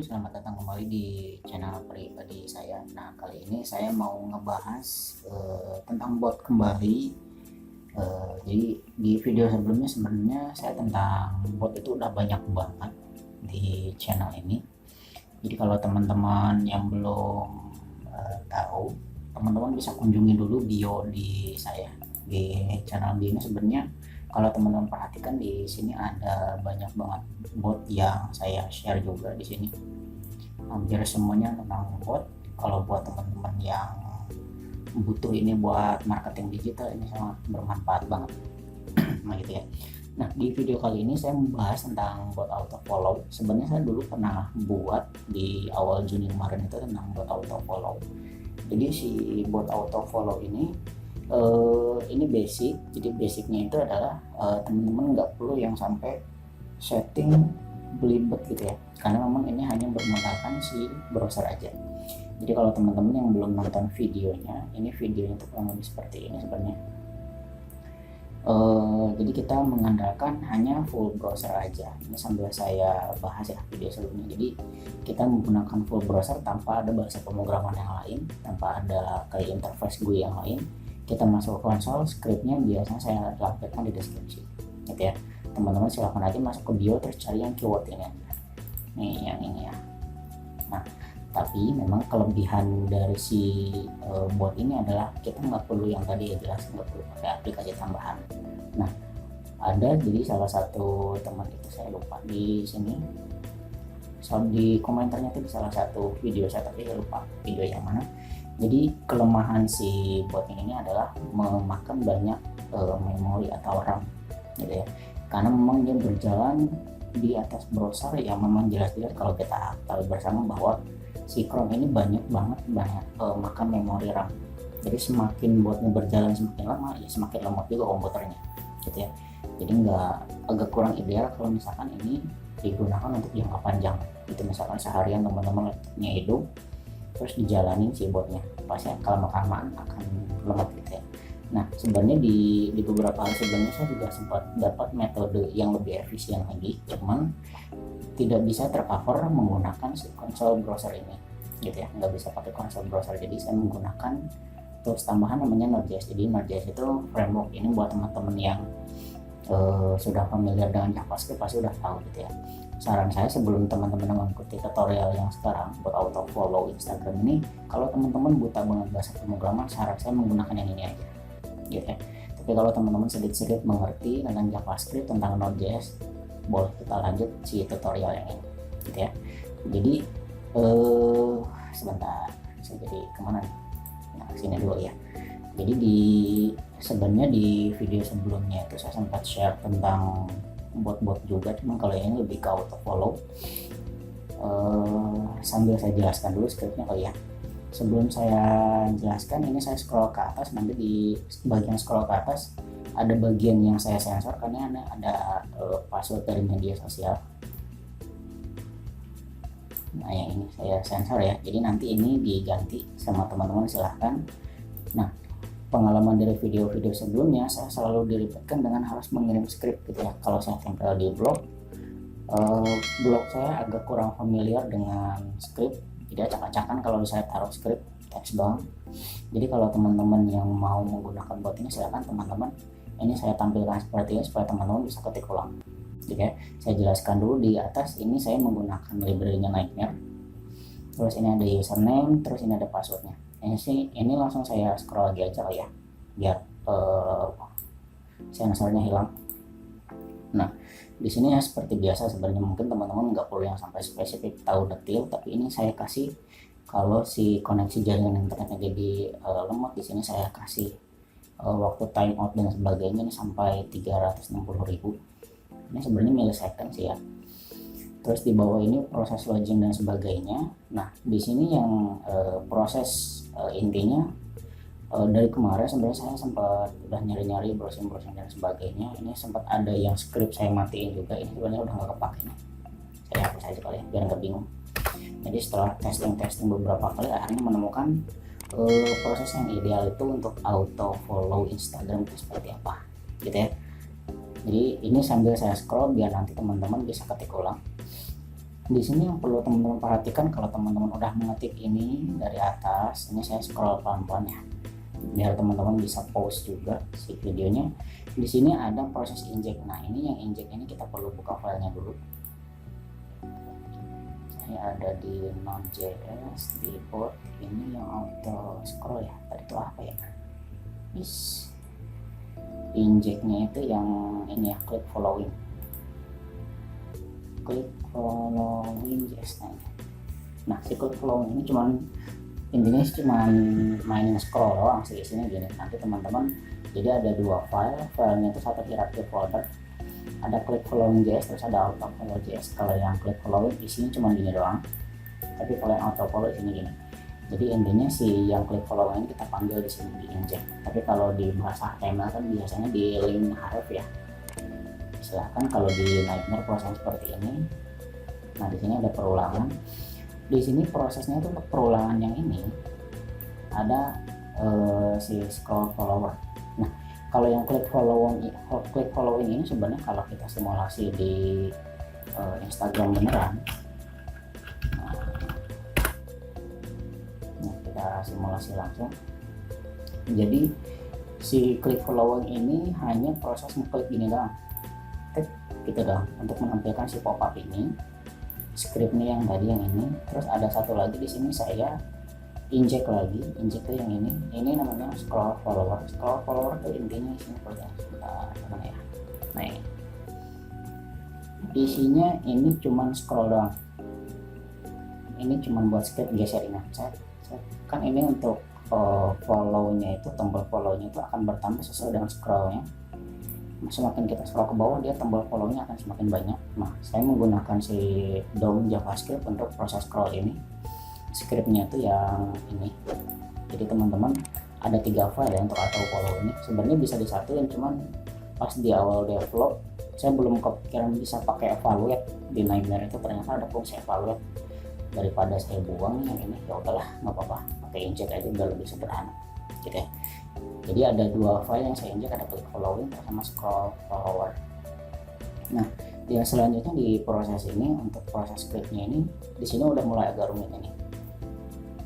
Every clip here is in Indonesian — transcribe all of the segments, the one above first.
selamat datang kembali di channel pribadi saya. Nah, kali ini saya mau ngebahas tentang bot kembali. Jadi di video sebelumnya sebenarnya saya tentang bot itu udah banyak banget di channel ini. Jadi kalau teman-teman yang belum tahu, teman-teman bisa kunjungi dulu bio di saya. Di channel bio ini sebenarnya kalau teman-teman perhatikan di sini ada banyak banget bot yang saya share juga di sini. Hampir semuanya tentang bot. Kalau buat teman-teman yang butuh ini buat marketing digital, ini sangat bermanfaat banget. Nah gitu ya. Nah, di video kali ini saya membahas tentang bot auto follow. Sebenarnya saya dulu pernah buat di awal Juni kemarin itu tentang bot auto follow. Jadi si bot auto follow ini basic. Jadi basicnya itu adalah teman-teman nggak perlu yang sampai setting belibet gitu ya, karena memang ini hanya bermodalkan si browser aja. Jadi kalau teman-teman yang belum nonton videonya, ini videonya itu kurang lebih seperti ini sebenarnya. Jadi kita mengandalkan hanya full browser aja. Ini sambil saya bahas ya video sebelumnya. Jadi kita menggunakan full browser tanpa ada bahasa pemrograman yang lain, tanpa ada kayak interface GUI yang lain. Kita masuk ke konsol, scriptnya biasanya saya lampirkan di deskripsi gitu ya. Teman-teman silahkan aja masuk ke bio terus cari yang keyword ini nih, yang ini ya. Nah, tapi memang kelebihan dari si bot ini adalah kita nggak perlu yang tadi ya, jelas nggak perlu pakai aplikasi tambahan. Nah, ada jadi salah satu teman itu, saya lupa di sini, so di komentarnya itu di salah satu video saya, tapi saya lupa video yang mana. Jadi kelemahan si bot ini adalah memakan banyak memori atau RAM gitu ya, karena memang dia berjalan di atas browser yang memang jelas-jelas kalau kita tahu bersama bahwa si Chrome ini banyak makan memori RAM. Jadi semakin botnya berjalan semakin lama, ya semakin lemot juga komputernya gitu ya. Jadi agak kurang ideal kalau misalkan ini digunakan untuk jangka panjang. Itu misalkan seharian teman-teman laptopnya hidup terus dijalanin si botnya, pasti kelamaan akan lemot gitu ya. Nah, sebenarnya di beberapa hari sebelumnya saya juga sempat dapat metode yang lebih efisien lagi, cuman tidak bisa tercover menggunakan si konsol browser ini gitu ya, nggak bisa pakai konsol browser. Jadi saya menggunakan tools tambahan namanya Node.js. Jadi Node.js itu framework ini buat teman-teman yang sudah familiar dengan JavaScript pasti udah tahu gitu ya. Saran saya sebelum teman-teman mengikuti tutorial yang sekarang buat auto follow Instagram ini, kalau teman-teman buta banget bahasa pemrograman, saran saya menggunakan yang ini aja gitu ya. Tapi kalau teman-teman sedikit-sedikit mengerti tentang JavaScript, tentang Node.js, boleh kita lanjut si tutorial yang ini gitu ya. Jadi sebentar, saya jadi kemana nih? Nah, sini dulu ya. Jadi sebenarnya di video sebelumnya itu saya sempat share tentang bot-bot juga, cuman kalau ini lebih ke auto follow. Sambil saya jelaskan dulu scriptnya kali ya. Sebelum saya jelaskan, ini saya scroll ke atas, nanti di bagian scroll ke atas ada bagian yang saya sensor karena ada password dari media sosial. Nah, yang ini saya sensor ya, jadi nanti ini diganti sama teman-teman silahkan. Nah, pengalaman dari video-video sebelumnya saya selalu diribetkan dengan harus mengirim script gitu ya. Kalau saya tempel di blog saya agak kurang familiar dengan script, jadi acak-acakan kalau saya taruh script teks doang. Jadi kalau teman-teman yang mau menggunakan bot ini silakan teman-teman, ini saya tampilkan seperti ini supaya teman-teman bisa ketik ulang. Oke, saya jelaskan dulu. Di atas ini saya menggunakan library-nya Nightmare, terus ini ada username, terus ini ada passwordnya. Ini langsung saya scroll lagi aja lah ya, biar sensornya hilang. Nah, di sini ya seperti biasa, sebenarnya mungkin teman-teman nggak perlu yang sampai spesifik tahu detail, tapi ini saya kasih kalau si koneksi jaringan internetnya jadi lemot. Di sini saya kasih waktu timeout dan sebagainya ini sampai 360.000. Ini sebenarnya millisecond sih ya. Terus di bawah ini proses login dan sebagainya. Nah, di sini yang proses intinya dari kemarin sebenarnya saya sempat udah nyari-nyari browsing dan sebagainya. Ini sempat ada yang script saya matiin juga. Ini sebenarnya udah nggak kepake nih. Saya hapus aja kali ya biar nggak bingung. Jadi setelah testing beberapa kali, akhirnya menemukan proses yang ideal itu untuk auto follow Instagram itu seperti apa gitu ya. Jadi ini sambil saya scroll biar nanti teman-teman bisa ketik ulang. Di sini yang perlu teman-teman perhatikan, kalau teman-teman udah mengetik ini dari atas, ini saya scroll pelan-pelan ya, biar teman-teman bisa pause juga si videonya. Di sini ada proses inject. Nah ini yang inject ini kita perlu buka filenya dulu. Saya ada di Node.js, di board ini yang auto scroll ya, tadi itu apa ya, injectnya itu yang ini ya, click following JS. Nah si click following ini cuman intinya cuman mainin scroll doang sih. Isinya gini, nanti teman-teman jadi ada dua filenya itu satu hierarchy folder, ada click following JS terus ada auto follow JS. Kalau yang click following isinya cuma gini doang, tapi kalau yang auto follow isinya gini. Jadi intinya si yang click follow ini kita panggil di sini di inject. Tapi kalau di bahasa HTML kan biasanya di link href ya. Silahkan kalau di Nightmare proses seperti ini. Nah di sini ada perulangan. Di sini prosesnya itu untuk perulangan yang ini ada si scroll follower. Nah kalau yang click following ini sebenarnya kalau kita simulasi di Instagram beneran, nah kita simulasi langsung. Jadi si click following ini hanya proses ngeklik gini doang, gitu doang, untuk menampilkan si pop-up ini. Scriptnya yang tadi yang ini, terus ada satu lagi di sini saya inject lagi, inject tuh yang ini namanya scroll follower. Scroll follower tuh intinya isinya seperti apa ya, nah isinya ini cuman scroll doang, ini cuman buat script geser ini kan. Ini untuk follow-nya itu, tombol follow-nya itu akan bertambah sesuai dengan scroll-nya. Semakin kita scroll ke bawah, dia tombol follow-nya akan semakin banyak. Nah saya menggunakan si DOM JavaScript untuk proses scroll ini. Scriptnya itu yang ini. Jadi teman-teman ada 3 file ya untuk auto follow ini. Sebenarnya bisa disatuin, cuman pas di awal develop saya belum kepikiran bisa pakai evaluate. Di Nightmare itu ternyata ada fungsi evaluate. Daripada saya buang yang ini, ya udahlah nggak apa-apa, pakai inject aja udah lebih sederhana gitu ya. Jadi ada 2 file yang saya injek, ada click following sama scroll follower. Nah yang selanjutnya di proses ini, untuk proses scriptnya ini, di sini udah mulai agak rumit ini.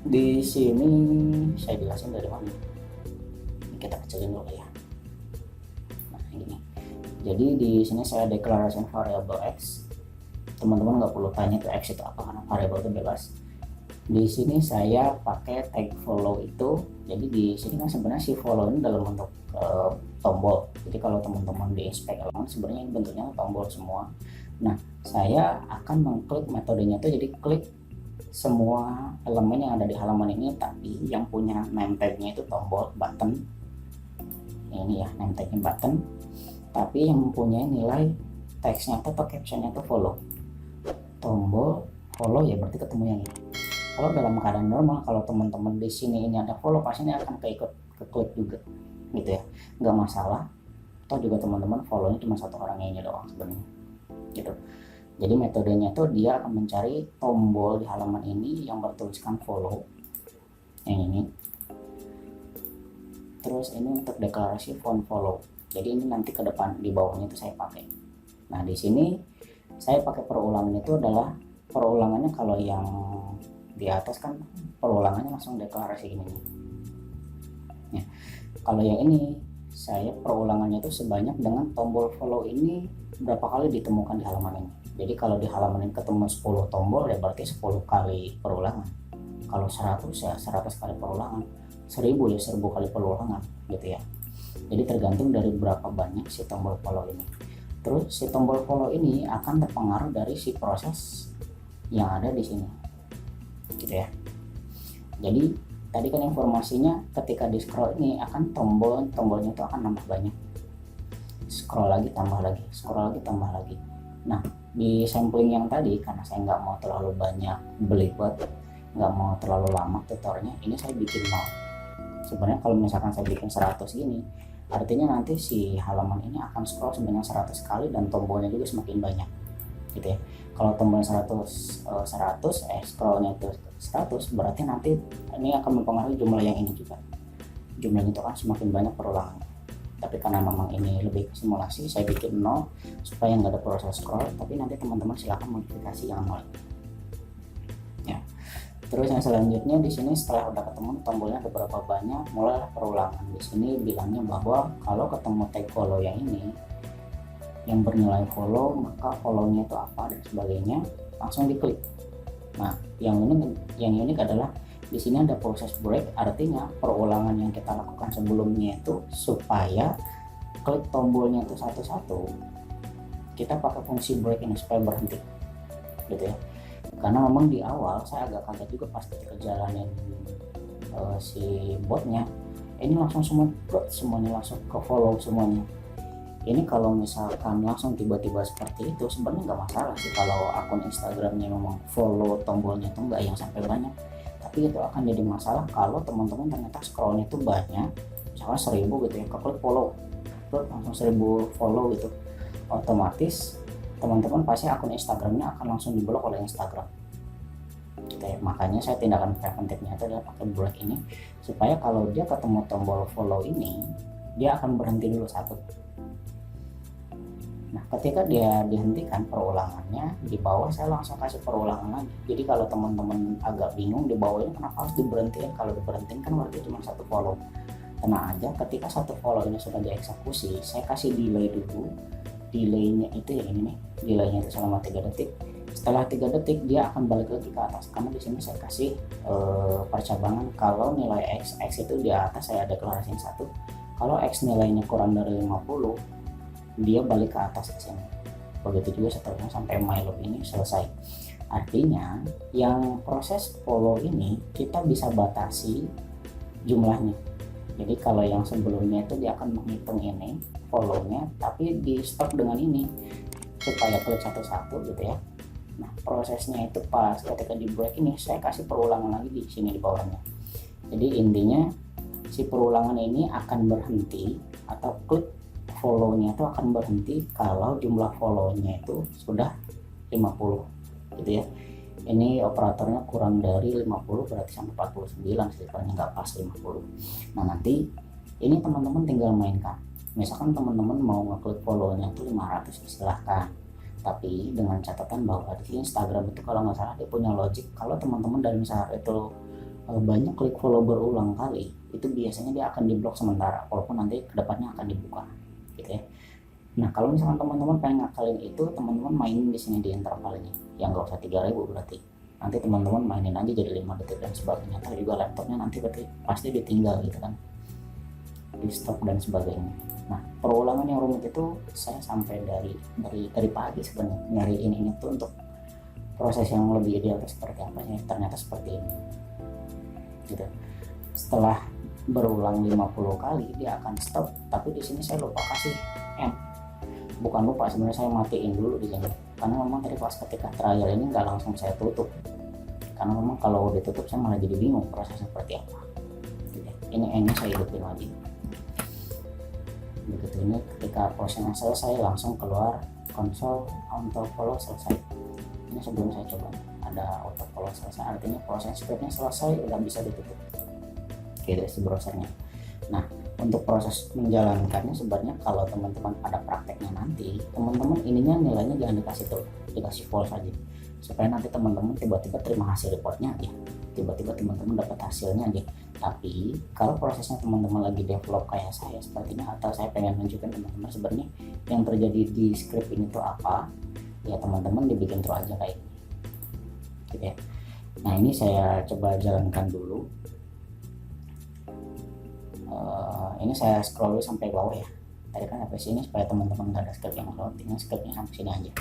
Di sini saya jelasin dari mana. Ini kita kecilin dulu ya. Nah ini. Jadi di sini saya declaration variable x. Teman-teman nggak perlu tanya itu x itu apa, karena variable itu bebas. Di sini saya pakai tag follow itu. Jadi di sini kan sebenarnya si follow ini dalam bentuk tombol. Jadi kalau teman-teman di inspect elemen sebenarnya ini bentuknya tombol semua. Nah saya akan mengklik metodenya itu, jadi klik semua elemen yang ada di halaman ini, tapi yang punya name tag-nya itu tombol button. Ini ya name tag-nya button, tapi yang mempunyai nilai teksnya atau captionnya itu follow. Tombol follow ya berarti ketemu yang ini. Kalau dalam keadaan normal, kalau teman-teman di sini ini ada follow, pasti ini akan ke klik juga gitu ya, nggak masalah. Atau juga teman-teman follow-nya cuma satu orang ini doang sebenarnya gitu. Jadi metodenya tuh dia akan mencari tombol di halaman ini yang bertuliskan follow yang ini. Terus ini untuk deklarasi font follow. Jadi ini nanti ke depan di bawahnya itu saya pakai. Nah di sini saya pakai perulangan itu adalah perulangannya, kalau yang di atas kan perulangannya langsung deklarasi ini. Ya, kalau yang ini saya perulangannya itu sebanyak dengan tombol follow ini berapa kali ditemukan di halaman ini. Jadi kalau di halaman ini ketemu 10 tombol ya berarti 10 kali perulangan. Kalau 100 ya 100 kali perulangan, 1000 ya 1000 kali perulangan gitu ya. Jadi tergantung dari berapa banyak si tombol follow ini. Terus si tombol follow ini akan terpengaruh dari si proses yang ada di sini gitu ya. Jadi tadi kan informasinya ketika di scroll ini akan tombolnya itu akan nambah banyak, scroll lagi tambah lagi, scroll lagi tambah lagi. Nah di sampling yang tadi, karena saya nggak mau terlalu banyak belibet, nggak mau terlalu lama tutornya, ini saya bikin 0. Sebenarnya kalau misalkan saya bikin 100 gini, artinya nanti si halaman ini akan scroll sebanyak 100 kali dan tombolnya juga semakin banyak gitu ya. Kalau tombolnya 100 scrollnya itu 100, berarti nanti ini akan mempengaruhi jumlah yang ini juga. Jumlahnya itu kan semakin banyak perulangannya. Tapi karena memang ini lebih ke simulasi, saya bikin 0 supaya nggak ada proses scroll. Tapi nanti teman-teman silahkan modifikasi yang 0. Terus yang selanjutnya di sini setelah udah ketemu tombolnya ada berapa banyak, mulailah perulangan. Di sini bilangnya bahwa kalau ketemu tag follow yang ini yang bernilai follow, maka follow-nya itu apa dan sebagainya, langsung diklik. Nah, yang unik adalah di sini ada proses break, artinya perulangan yang kita lakukan sebelumnya itu supaya klik tombolnya itu satu-satu, kita pakai fungsi break ini supaya berhenti, gitu ya. Karena memang di awal saya agak kaget juga pas ketika jalanin si botnya, ini langsung semuanya langsung ke follow semuanya. Ini kalau misalkan langsung tiba-tiba seperti itu sebenarnya nggak masalah sih, kalau akun Instagramnya memang follow tombolnya itu nggak yang sampai banyak. Tapi itu akan jadi masalah kalau teman-teman ternyata scrollnya itu banyak, misalnya 1000 gitu ya, klik follow terus langsung 1000 follow gitu, otomatis teman-teman pasti akun Instagramnya akan langsung diblok oleh Instagram gitu ya. Makanya saya tindakan preventifnya itu adalah pakai break ini, supaya kalau dia ketemu tombol follow ini dia akan berhenti dulu satu. Nah, ketika dia dihentikan perulangannya, di bawah saya langsung kasih perulangan lagi. Jadi kalau teman-teman agak bingung di bawah ini kenapa harus diberhentiin, kalau diberhentiin kan berarti cuma satu follow. Tenang aja, ketika satu follow ini sudah dieksekusi, saya kasih delay dulu. Delaynya itu yang ini nih, delaynya itu selama 3 detik. Setelah 3 detik dia akan balik lagi ke atas, karena di sini saya kasih percabangan kalau nilai x itu di atas, saya deklarasiin 1. Kalau x nilainya kurang dari 50, dia balik ke atas ke sini. Begitu juga seterusnya sampai my loop ini selesai. Artinya yang proses follow ini kita bisa batasi jumlahnya. Jadi kalau yang sebelumnya itu dia akan menghitung ini follow-nya, tapi di stop dengan ini supaya klik satu-satu gitu ya. Nah, prosesnya itu pas ketika di break ini saya kasih perulangan lagi di sini di bawahnya. Jadi intinya si perulangan ini akan berhenti atau klik follow-nya itu akan berhenti kalau jumlah follow-nya itu sudah 50 gitu ya. Ini operatornya kurang dari 50 berarti sampai 49 sebenarnya, nggak pas 50. Nah, nanti ini teman-teman tinggal mainkan. Misalkan teman-teman mau ngeklik follow-nya itu 500, silahkan. Tapi dengan catatan bahwa di Instagram itu kalau nggak salah dia punya logic, kalau teman-teman dari misalnya itu banyak klik follow berulang kali, itu biasanya dia akan diblok sementara, walaupun nanti kedepannya akan dibuka gitu ya. Nah, kalau misalkan teman-teman pengen ngakalin itu, teman-teman mainin di sini di intervalnya, yang nggak usah 3000 berarti. Nanti teman-teman mainin aja jadi 5 detik dan sebagainya. Atau juga laptopnya nanti berarti pasti ditinggal gitu kan, di stop dan sebagainya. Nah, perulangan yang rumit itu saya sampai dari pagi sebenarnya nyari ini tuh untuk proses yang lebih ideal seperti apa ya, ternyata seperti ini gitu. Setelah berulang 50 kali dia akan stop, tapi di sini saya lupa kasih end. Bukan lupa, sebenarnya saya matiin dulu di sini, karena memang tadi pas ketika trial ini nggak langsung saya tutup, karena memang kalau ditutup saya malah jadi bingung prosesnya seperti apa. Ini endnya saya hidupin lagi. Begitu ini ketika prosesnya selesai langsung keluar konsol auto follow selesai. Ini sebelum saya coba ada auto follow selesai, artinya proses scriptnya selesai, udah bisa ditutup gitu si browsernya. Nah, untuk proses menjalankannya sebenarnya kalau teman-teman pada prakteknya nanti, teman-teman ininya nilainya jangan dikasih tuh, dikasih false aja, supaya nanti teman-teman tiba-tiba terima hasil reportnya aja, tiba-tiba teman-teman dapat hasilnya aja. Tapi kalau prosesnya teman-teman lagi develop kayak saya sepertinya, atau saya pengen nunjukin teman-teman sebenarnya yang terjadi di script ini tuh apa, ya teman-teman dibikin terus aja kayak ini gitu ya. Nah, ini saya coba jalankan dulu. Ini saya scroll dulu sampai bawah ya. Tadi kan sampai sini supaya teman-teman nggak ada script yang tinggal scriptnya sampai sini aja.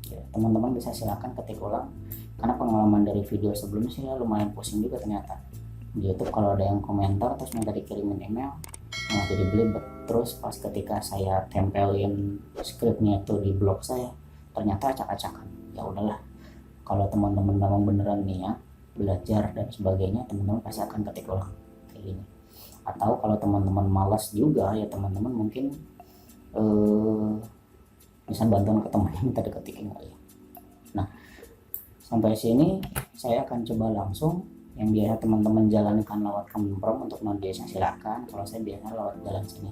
Ya, teman-teman bisa silakan ketik ulang, karena pengalaman dari video sebelumnya sih lumayan pusing juga ternyata. Di YouTube kalau ada yang komentar terus minta dikirimin email, malah jadi belibet. Terus pas ketika saya tempelin scriptnya itu di blog saya, ternyata acak-acakan. Ya udahlah, kalau teman-teman memang beneran niat belajar dan sebagainya, teman-teman pasti akan ketik ulang kayak gini. Atau kalau teman-teman malas juga ya, teman-teman mungkin bisa bantuan ke temannya minta diketikin kali ya. Nah, sampai sini saya akan coba langsung. Yang biasa teman-teman jalankan lewat Command Prompt untuk non-DS silakan. Kalau saya biasanya lewat jalan sini.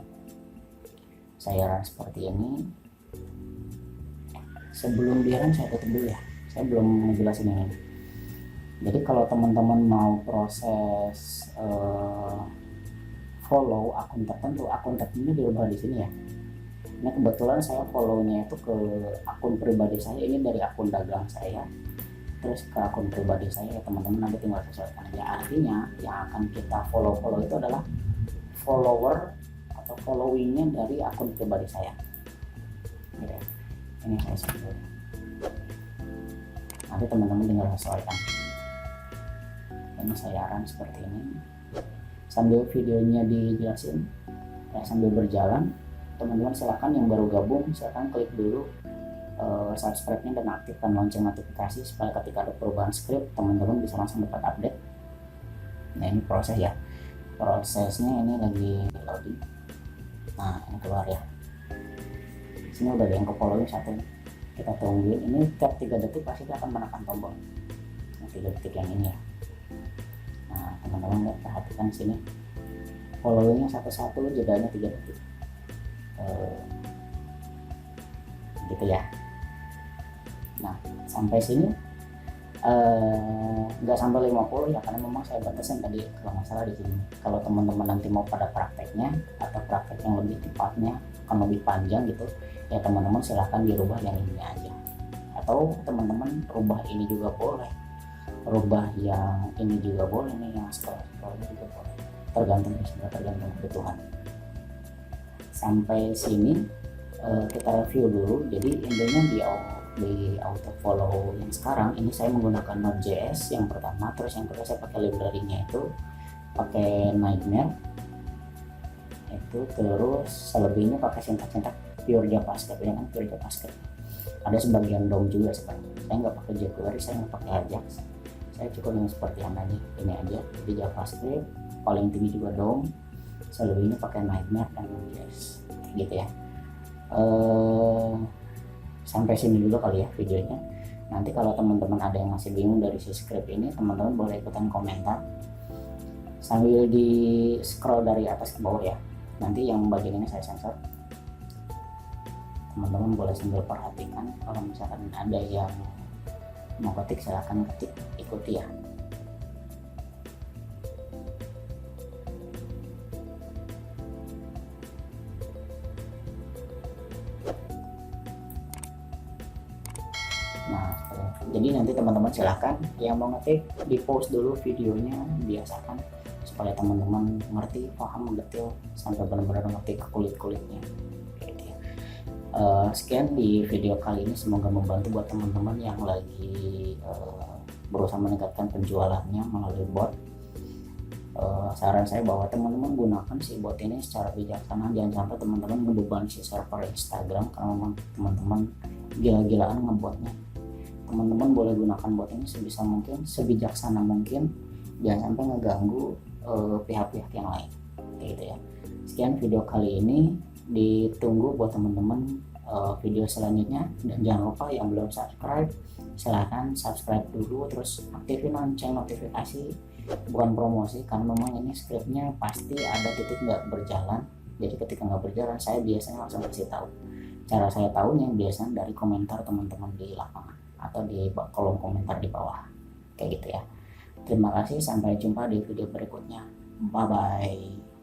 Saya seperti ini. Sebelum di run saya tutup dulu ya. Saya belum menjelasin ini. Jadi kalau teman-teman mau proses follow akun tertentu diubah di sini ya. Ini kebetulan saya follow-nya itu ke akun pribadi saya, ini dari akun dagang saya terus ke akun pribadi saya ya, teman-teman nanti tinggal sesuaikan aja. Artinya yang akan kita follow itu adalah follower atau followingnya dari akun pribadi saya. Oke, ini saya sebut. Nanti teman-teman tinggal sesuaikan. Ini saya akan seperti ini. Sambil videonya dijelasin, ya sambil berjalan, teman-teman silakan yang baru gabung silakan klik dulu subscribe-nya dan aktifkan lonceng notifikasi supaya ketika ada perubahan script teman-teman bisa langsung dapat update. Nah ini proses ya, prosesnya ini lagi loading. Nah ini keluar ya, sini udah ada yang ke following satu, kita tungguin. Ini tiap 3 detik pasti akan menekan tombol. Nah, 3 detik yang ini ya. Nah teman-teman lihat, perhatikan sini followingnya satu-satu, jedanya 3 detik gitu ya. Nah sampai sini nggak sampai 50 ya, karena memang saya batasin tadi kalau masalah di sini. Kalau teman-teman nanti mau pada prakteknya atau praktek yang lebih tepatnya akan lebih panjang gitu ya, teman-teman silahkan dirubah yang ini aja, atau teman-teman rubah ini juga boleh, rubah yang ini juga boleh nih, yang scroll-scrollnya juga boleh, tergantung kebutuhan. Sampai sini kita review dulu. Jadi intinya di auto follow yang sekarang ini saya menggunakan Node.js yang pertama, terus yang kedua saya pakai library-nya itu pakai Nightmare itu, terus selebihnya pakai sintak pure JavaScript ya kan, pure JavaScript. Ada sebagian DOM juga sebenarnya, saya nggak pakai jQuery, saya nggak pakai Ajax, saya cukup yang seperti yang ini aja. Jadi JavaScript paling tinggi juga DOM, selebihnya pakai Nightmare dan Node.js gitu ya. Sampai sini dulu kali ya videonya. Nanti kalau teman-teman ada yang masih bingung dari si script ini, teman-teman boleh ikutan komentar sambil di scroll dari atas ke bawah ya. Nanti yang bagian ini saya sensor, teman-teman boleh sambil perhatikan. Kalau misalkan ada yang mau ketik silahkan ketik, ikuti ya. Nah, jadi nanti teman-teman silahkan yang mau ngetik di pause dulu videonya, biasakan supaya teman-teman ngerti, paham, detail sampai benar-benar ngerti ke kulit-kulitnya. Sekian di video kali ini, semoga membantu buat teman-teman yang lagi berusaha meningkatkan penjualannya melalui bot. Saran saya bahwa teman-teman gunakan si bot ini secara bijaksana, jangan sampai teman-teman ngebebani si server Instagram karena memang teman-teman gila-gilaan ngebotnya. Teman-teman boleh gunakan bot ini sebisa mungkin, sebijaksana mungkin, jangan sampai ngeganggu pihak-pihak yang lain kayak gitu ya. Sekian video kali ini, ditunggu buat teman-teman video selanjutnya, dan jangan lupa yang belum subscribe silahkan subscribe dulu, terus aktifin lonceng notifikasi. Bukan promosi, karena memang ini scriptnya pasti ada titik nggak berjalan, jadi ketika nggak berjalan saya biasanya langsung kasih tahu. Cara saya tahunya biasanya dari komentar teman-teman di lapangan atau di kolom komentar di bawah kayak gitu ya. Terima kasih, sampai jumpa di video berikutnya. Bye bye.